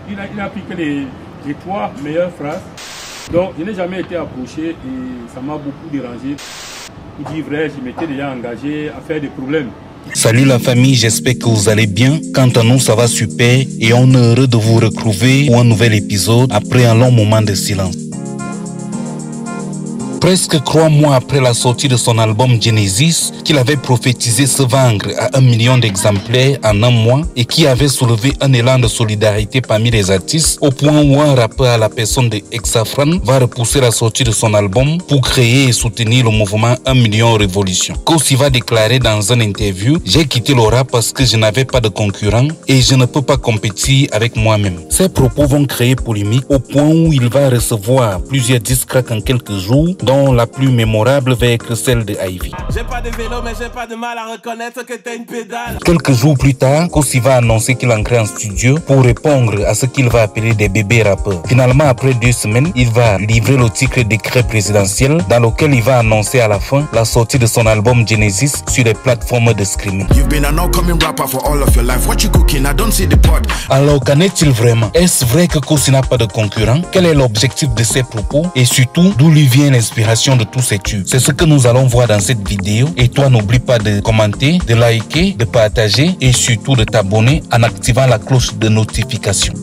il n'a pris que les 3 meilleures phrases. Donc je n'ai jamais été approché et ça m'a beaucoup dérangé. Pour dire vrai, je m'étais déjà engagé à faire des problèmes. Salut la famille, j'espère que vous allez bien. Quant à nous, ça va super et on est heureux de vous retrouver pour un nouvel épisode après un long moment de silence. Presque 3 mois après la sortie de son album Genesis, qu'il avait prophétisé se vendre à 1 million d'exemplaires en un mois et qui avait soulevé un élan de solidarité parmi les artistes, au point où un rappeur à la personne de Exafran va repousser la sortie de son album pour créer et soutenir le mouvement 1 million révolution. Kosi va déclarer dans une interview: j'ai quitté le rap parce que je n'avais pas de concurrent et je ne peux pas compétir avec moi-même. Ces propos vont créer polémique au point où il va recevoir plusieurs disques en quelques jours, dont la plus mémorable va être celle de Ivy. J'ai pas de vélo mais j'ai pas de mal à reconnaître que t'as une pédale. Quelques jours plus tard, Kosi va annoncer qu'il entrait en studio pour répondre à ce qu'il va appeler des bébés rappeurs. Finalement, après 2 semaines, il va livrer le titre décret présidentiel dans lequel il va annoncer à la fin la sortie de son album Genesis sur les plateformes de streaming. Alors qu'en est-il vraiment? Est-ce vrai que Kosi n'a pas de concurrent? Quel est l'objectif de ses propos? Et surtout, d'où lui vient l'inspiration de tous ces tubes? C'est ce que nous allons voir dans cette vidéo. Et toi, n'oublie pas de commenter, de liker, de partager et surtout de t'abonner en activant la cloche de notification.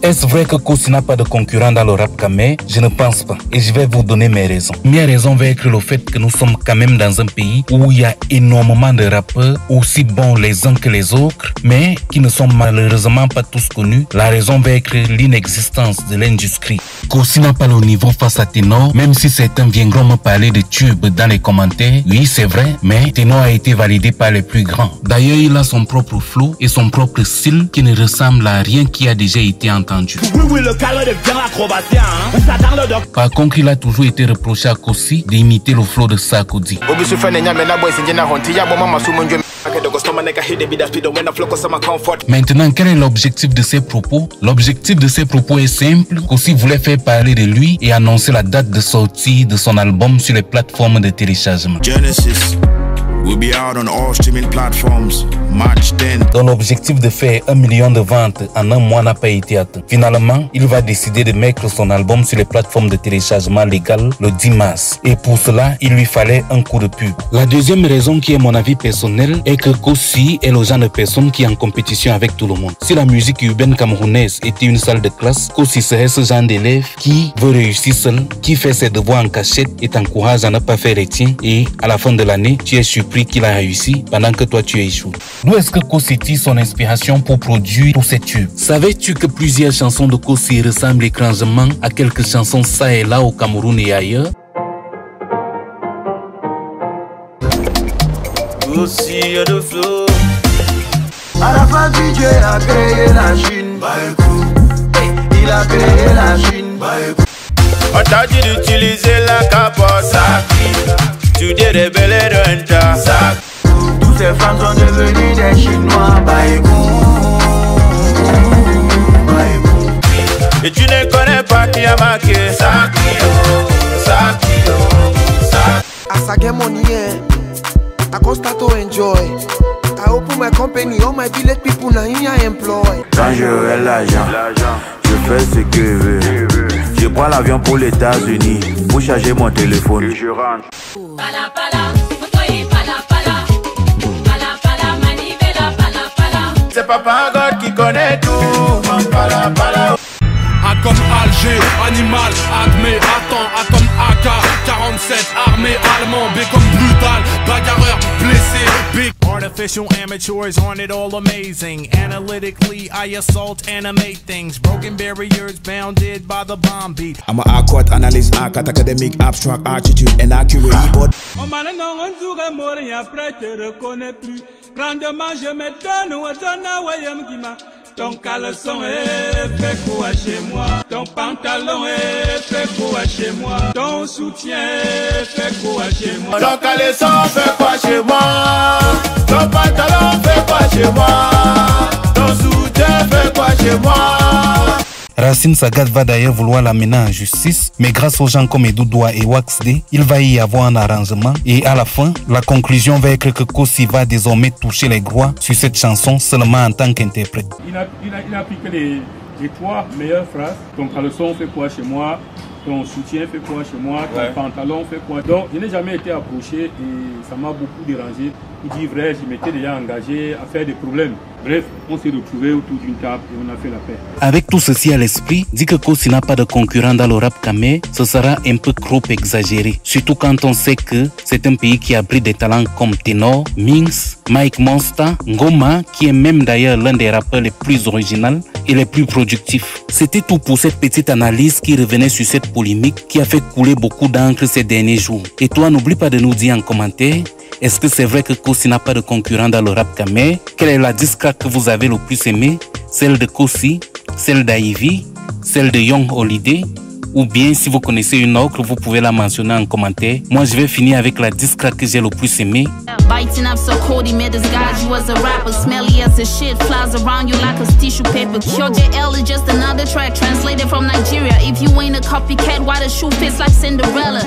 Est-ce vrai que Kosi n'a pas de concurrent dans le rap camer? Je ne pense pas. Et je vais vous donner mes raisons. Mes raisons vont être le fait que nous sommes quand même dans un pays où il y a énormément de rappeurs, aussi bons les uns que les autres, mais qui ne sont malheureusement pas tous connus. La raison va être l'inexistence de l'industrie. Kosi n'a pas le niveau face à Ténor, même si certains viendront me parler de tubes dans les commentaires. Oui, c'est vrai, mais Ténor a été validé par les plus grands. D'ailleurs, il a son propre flow et son propre style qui ne ressemble à rien qui a déjà été entendu. Oui, le calme devient l'acrobatie, hein. Ça dans le doc. Par contre, il a toujours été reproché à Kosi d'imiter le flow de Sarkozy. Maintenant, quel est l'objectif de ces propos? L'objectif de ces propos est simple. Kosi voulait faire parler de lui et annoncer la date de sortie de son album sur les plateformes de téléchargement. Genesis will be out on all streaming platforms March 10. Dont l'objectif de faire 1 million de ventes en un mois n'a pas été atteint. Finalement, il va décider de mettre son album sur les plateformes de téléchargement légales le 10 mars. Et pour cela, il lui fallait un coup de pub. La deuxième raison, qui est mon avis personnel, est que Kosi est le genre de personne qui est en compétition avec tout le monde. Si la musique urbaine camerounaise était une salle de classe, Kosi serait ce genre d'élève qui veut réussir seul, qui fait ses devoirs en cachette et t'encourage à ne pas faire les tiens. Et à la fin de l'année, tu es surpris qu'il a réussi pendant que toi tu échoues. D'où est-ce que Kosi tire son inspiration pour produire tous ces tubes? Savais-tu que plusieurs chansons de Kosi ressemblent étrangement à quelques chansons ça et là au Cameroun et ailleurs? Kosi a de flow. À la fin, DJ a créé la Chine. Il a créé la Chine. On t'a dit d'utiliser la capote. Tu dis révéler d'un tas. Tous ces femmes sont devenues des Chinois. Et tu ne connais pas qui a marqué. As I get money, I go start to enjoy. I open my company, all my village people now here I employ. Quand j'aurai l'argent, je fais ce que je veux. Je prends l'avion pour les États-Unis pour charger mon téléphone. Et je rentre. C'est Papa God qui connaît tout. A comme Alger, animal, admet, attends, A comme AK, 47, armée allemand, B comme brutal, bagarreur, blessé, big. Artificial amateurs aren't it all amazing? Analytically, I assault, animate things. Broken barriers bounded by the bomb beat. I'm an accord, analyst, academic, abstract, attitude, and accurate. On m'a donné un jour à mourir, après te reconnais plus. Grandement, je me donne, ou donne, wayam gima. Ton caleçon est fait quoi chez moi? Ton pantalon est fait quoi chez moi? Ton soutien est fait quoi chez moi? Ton caleçon fait quoi chez moi? Ton pantalon fait quoi chez moi? Ton soutien fait quoi chez moi? Racine Sagat va d'ailleurs vouloir l'amener en justice, mais grâce aux gens comme Edoudoua et Waxday, il va y avoir un arrangement et à la fin, la conclusion va être que Kossi va désormais toucher les droits sur cette chanson seulement en tant qu'interprète. Il a pris que les 3 meilleures phrases. Ton caleçon fait quoi chez moi? Ton soutien fait quoi chez moi? Ton pantalon fait quoi? Donc, je n'ai jamais été approché et ça m'a beaucoup dérangé. Pour dire vrai, je m'étais déjà engagé à faire des problèmes. Bref, on s'est retrouvés autour d'une table et on a fait la paix. Avec tout ceci à l'esprit, dit que Kossi n'a pas de concurrent dans le rap camé, ce sera un peu trop exagéré. Surtout quand on sait que c'est un pays qui abrite des talents comme Ténor, Minx, Mike Monster, Ngoma, qui est même d'ailleurs l'un des rappeurs les plus originaux et les plus productifs. C'était tout pour cette petite analyse qui revenait sur cette polémique qui a fait couler beaucoup d'encre ces derniers jours. Et toi, n'oublie pas de nous dire en commentaire, est-ce que c'est vrai que Kossi n'a pas de concurrent dans le rap camé? Quelle est la disque que vous avez le plus aimé? Celle de Kossi, celle d'Ivy, celle de Young Holiday? Ou bien si vous connaissez une autre, vous pouvez la mentionner en commentaire. Moi, je vais finir avec la disque que j'ai le plus aimé. Biting up so cold, he made disguise you as a rapper. Smelly as a shit, flies around you like a tissue paper. Your JL is just another track translated from Nigeria. If you ain't a copycat, why the shoe fits like Cinderella?